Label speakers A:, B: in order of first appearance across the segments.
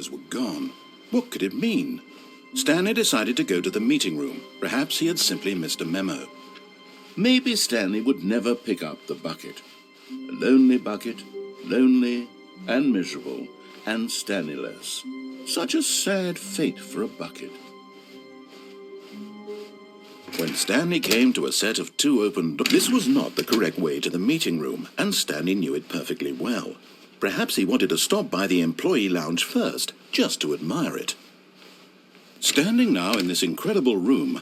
A: characters were gone. What could it mean? Stanley decided to go to the meeting room. Perhaps he had simply missed a memo. Maybe Stanley would never pick up the bucket. A lonely bucket, lonely and miserable and Stanley-less. Such a sad fate for a bucket. When Stanley came to a set of 2 open doors, this was not the correct way to the meeting room, and Stanley knew it perfectly well. Perhaps he wanted to stop by the employee lounge first, just to admire it. Standing now in this incredible room,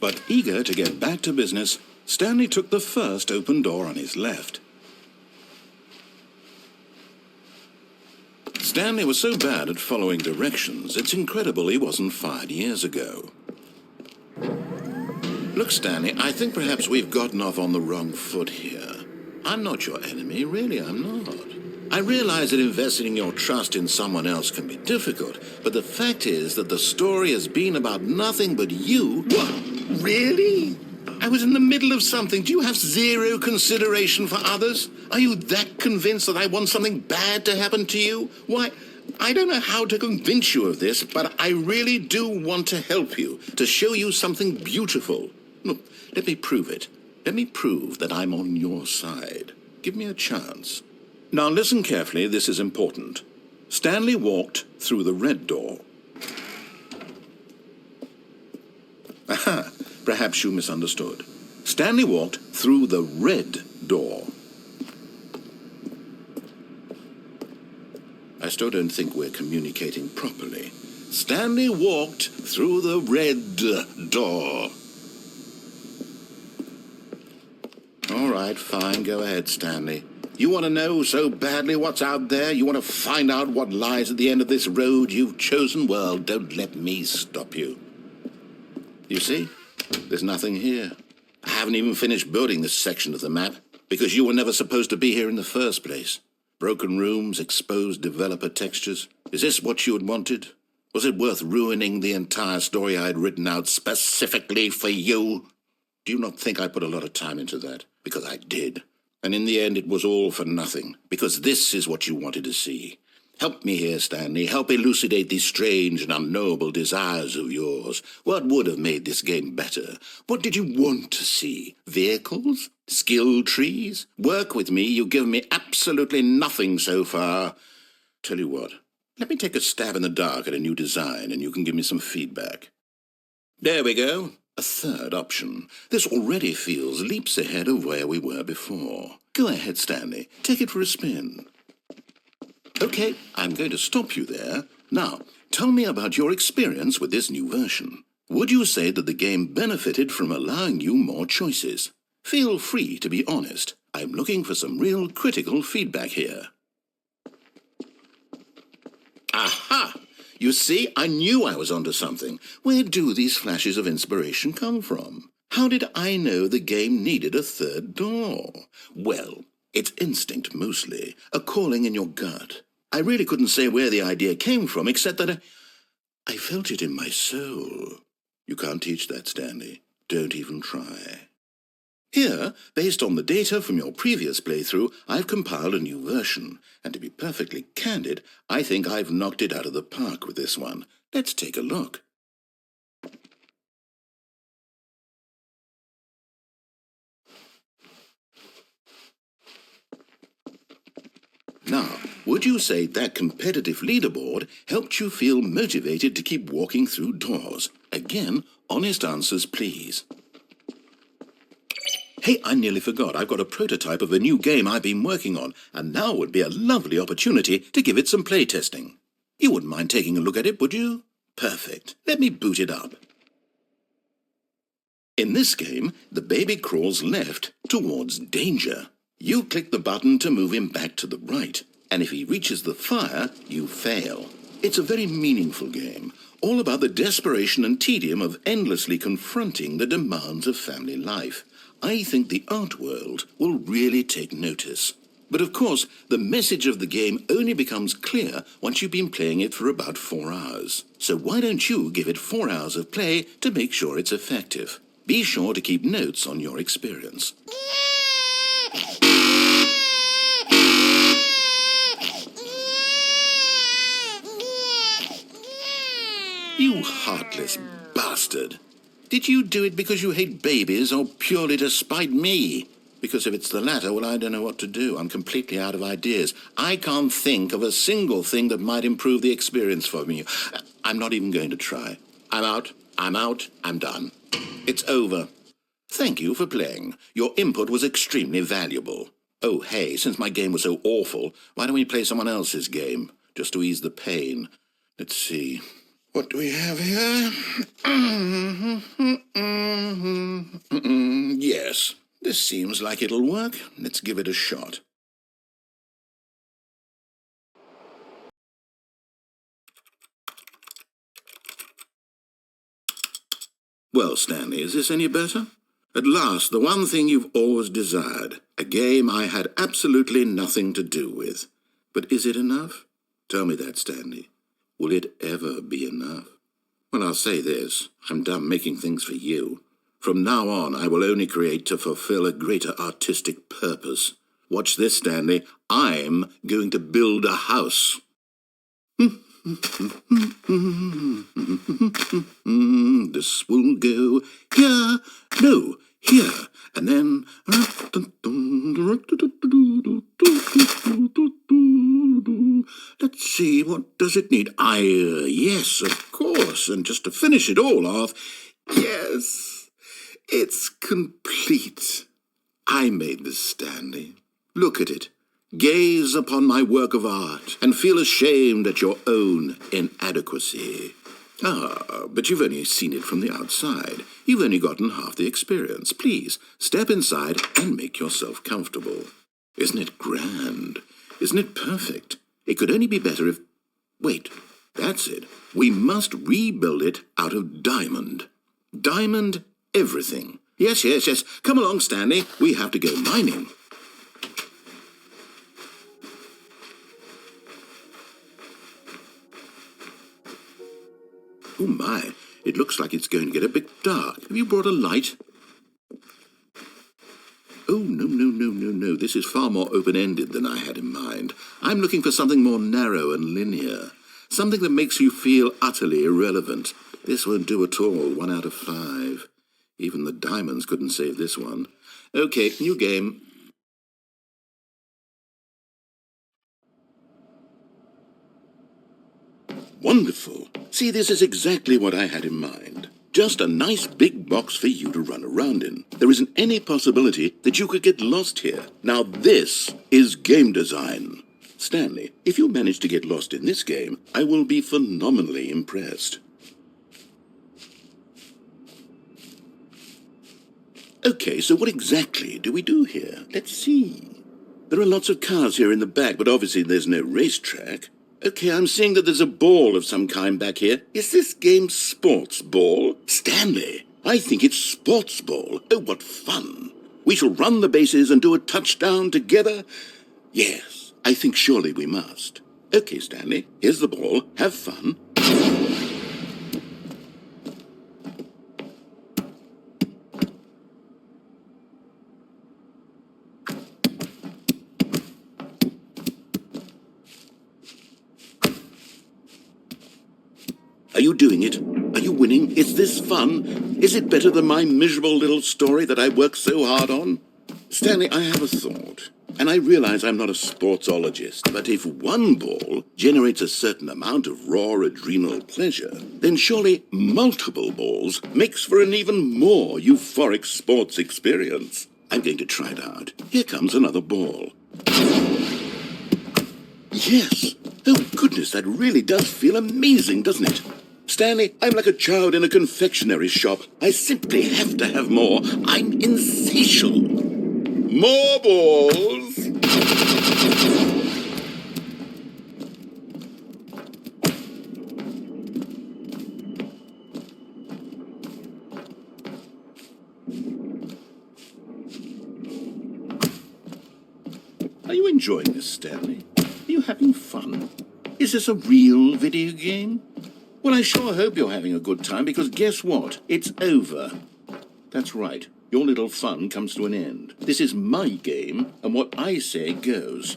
A: but eager to get back to business, Stanley took the first open door on his left. Stanley was so bad at following directions, it's incredible he wasn't fired years ago. Look, Stanley, I think perhaps we've gotten off on the wrong foot here. I'm not your enemy, really, I'm not. I realize that investing your trust in someone else can be difficult, but the fact is that the story has been about nothing but you. What? Really? I was in the middle of something. Do you have zero consideration for others? Are you that convinced that I want something bad to happen to you? Why, I don't know how to convince you of this, but I really do want to help you, to show you something beautiful. Look, let me prove it. Let me prove that I'm on your side. Give me a chance. Now listen carefully, this is important. Stanley walked through the red door. Aha, perhaps you misunderstood. Stanley walked through the red door. I still don't think we're communicating properly. Stanley walked through the red door. All right, fine, go ahead, Stanley. You want to know so badly what's out there? You want to find out what lies at the end of this road you've chosen? Well, don't let me stop you. You see, there's nothing here. I haven't even finished building this section of the map, because you were never supposed to be here in the first place. Broken rooms, exposed developer textures. Is this what you had wanted? Was it worth ruining the entire story I had written out specifically for you? Do you not think I put a lot of time into that? Because I did. And in the end, it was all for nothing, because this is what you wanted to see. Help me here, Stanley. Help elucidate these strange and unknowable desires of yours. What would have made this game better? What did you want to see? Vehicles? Skill trees? Work with me. You've given me absolutely nothing so far. Tell you what, let me take a stab in the dark at a new design, and you can give me some feedback. There we go. A third option. This already feels leaps ahead of where we were before. Go ahead, Stanley. Take it for a spin. Okay, I'm going to stop you there. Now, tell me about your experience with this new version. Would you say that the game benefited from allowing you more choices? Feel free to be honest. I'm looking for some real critical feedback here. Aha! You see, I knew I was onto something. Where do these flashes of inspiration come from? How did I know the game needed a third door? Well, it's instinct mostly, a calling in your gut. I really couldn't say where the idea came from, except that I felt it in my soul. You can't teach that, Stanley. Don't even try. Here, based on the data from your previous playthrough, I've compiled a new version. And to be perfectly candid, I think I've knocked it out of the park with this one. Let's take a look. Now, would you say that competitive leaderboard helped you feel motivated to keep walking through doors? Again, honest answers, please. Hey, I nearly forgot. I've got a prototype of a new game I've been working on, and now would be a lovely opportunity to give it some playtesting. You wouldn't mind taking a look at it, would you? Perfect. Let me boot it up. In this game, the baby crawls left towards danger. You click the button to move him back to the right, and if he reaches the fire, you fail. It's a very meaningful game, all about the desperation and tedium of endlessly confronting the demands of family life. I think the art world will really take notice. But of course, the message of the game only becomes clear once you've been playing it for about 4 hours. So why don't you give it 4 hours of play to make sure it's effective? Be sure to keep notes on your experience. You heartless bastard. Did you do it because you hate babies or purely to spite me? Because if it's the latter, well, I don't know what to do. I'm completely out of ideas. I can't think of a single thing that might improve the experience for me. I'm not even going to try. I'm out. I'm done. It's over. Thank you for playing. Your input was extremely valuable. Oh, hey, since my game was so awful, why don't we play someone else's game, just to ease the pain? Let's see. What do we have here? Yes, this seems like it'll work. Let's give it a shot. Well, Stanley, is this any better? At last, the one thing you've always desired, a game I had absolutely nothing to do with. But is it enough? Tell me that, Stanley. Will it ever be enough? Well, I'll say this. I'm done making things for you. From now on, I will only create to fulfill a greater artistic purpose. Watch this, Stanley. I'm going to build a house. This will go here, no, here, and then... Let's see, what does it need? Yes, of course, and just to finish it all off, yes, it's complete. I made this, Stanley. Look at it. Gaze upon my work of art and feel ashamed at your own inadequacy. Ah, but you've only seen it from the outside. You've only gotten half the experience. Please, step inside and make yourself comfortable. Isn't it grand? Isn't it perfect? It could only be better if... Wait, that's it. We must rebuild it out of diamond. Diamond everything. Yes. Come along, Stanley. We have to go mining. Oh my, it looks like it's going to get a bit dark. Have you brought a light? Oh, no. This is far more open-ended than I had in mind. I'm looking for something more narrow and linear. Something that makes you feel utterly irrelevant. This won't do at all. 1 out of 5. Even the diamonds couldn't save this one. Okay, new game. Wonderful. See, this is exactly what I had in mind. Just a nice big box for you to run around in. There isn't any possibility that you could get lost here. Now this is game design. Stanley, if you manage to get lost in this game, I will be phenomenally impressed. Okay, so what exactly do we do here? Let's see. There are lots of cars here in the back, but obviously there's no racetrack. Okay, I'm seeing that there's a ball of some kind back here. Is this game sports ball? Stanley, I think it's sports ball. Oh, what fun. We shall run the bases and do a touchdown together. Yes, I think surely we must. Okay, Stanley, here's the ball. Have fun. Are you doing it? Are you winning? Is this fun? Is it better than my miserable little story that I worked so hard on? Stanley, I have a thought. And I realize I'm not a sportsologist, but if one ball generates a certain amount of raw adrenal pleasure, then surely multiple balls makes for an even more euphoric sports experience. I'm going to try it out. Here comes another ball. Yes! Oh, goodness, that really does feel amazing, doesn't it? Stanley, I'm like a child in a confectionery shop. I simply have to have more. I'm insatiable. More balls! Are you enjoying this, Stanley? Are you having fun? Is this a real video game? Well, I sure hope you're having a good time, because guess what? It's over. That's right. Your little fun comes to an end. This is my game, and what I say goes.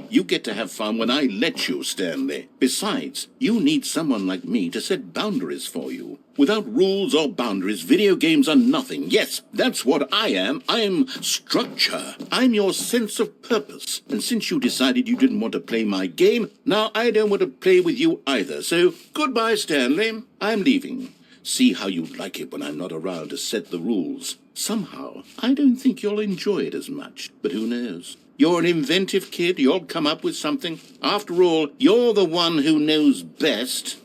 A: You get to have fun when I let you, Stanley. Besides, you need someone like me to set boundaries for you. Without rules or boundaries, video games are nothing. Yes, that's what I am. I'm structure. I'm your sense of purpose. And since you decided you didn't want to play my game, now I don't want to play with you either. So, goodbye, Stanley. I'm leaving. See how you like it when I'm not around to set the rules. Somehow, I don't think you'll enjoy it as much. But who knows? You're an inventive kid. You'll come up with something. After all, you're the one who knows best.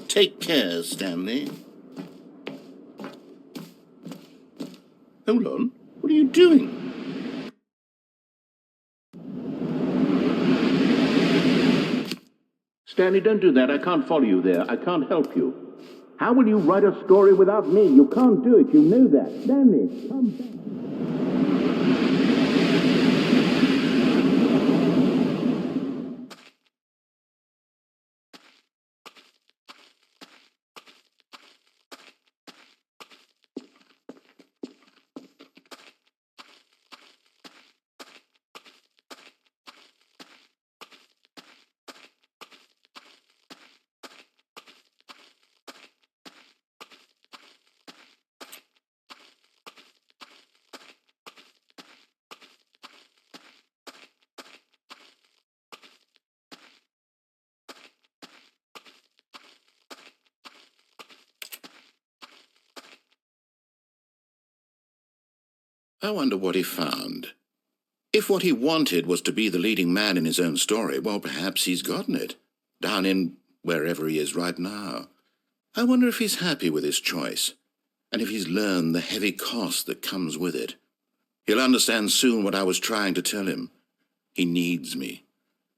A: Take care, Stanley. Hold on. What are you doing? Stanley, don't do that. I can't follow you there. I can't help you. How will you write a story without me? You can't do it. You know that. Stanley, come back. I wonder what he found. If what he wanted was to be the leading man in his own story, well, perhaps he's gotten it, down in wherever he is right now. I wonder if he's happy with his choice, and if he's learned the heavy cost that comes with it. He'll understand soon what I was trying to tell him. He needs me.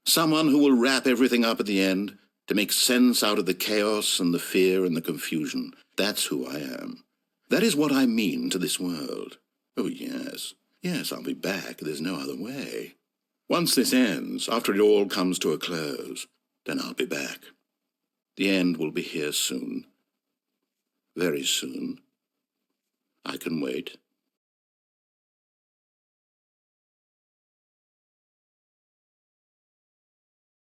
A: Someone who will wrap everything up at the end, to make sense out of the chaos and the fear and the confusion. That's who I am. That is what I mean to this world. Oh, yes. Yes, I'll be back. There's no other way. Once this ends, after it all comes to a close, then I'll be back. The end will be here soon. Very soon. I can wait.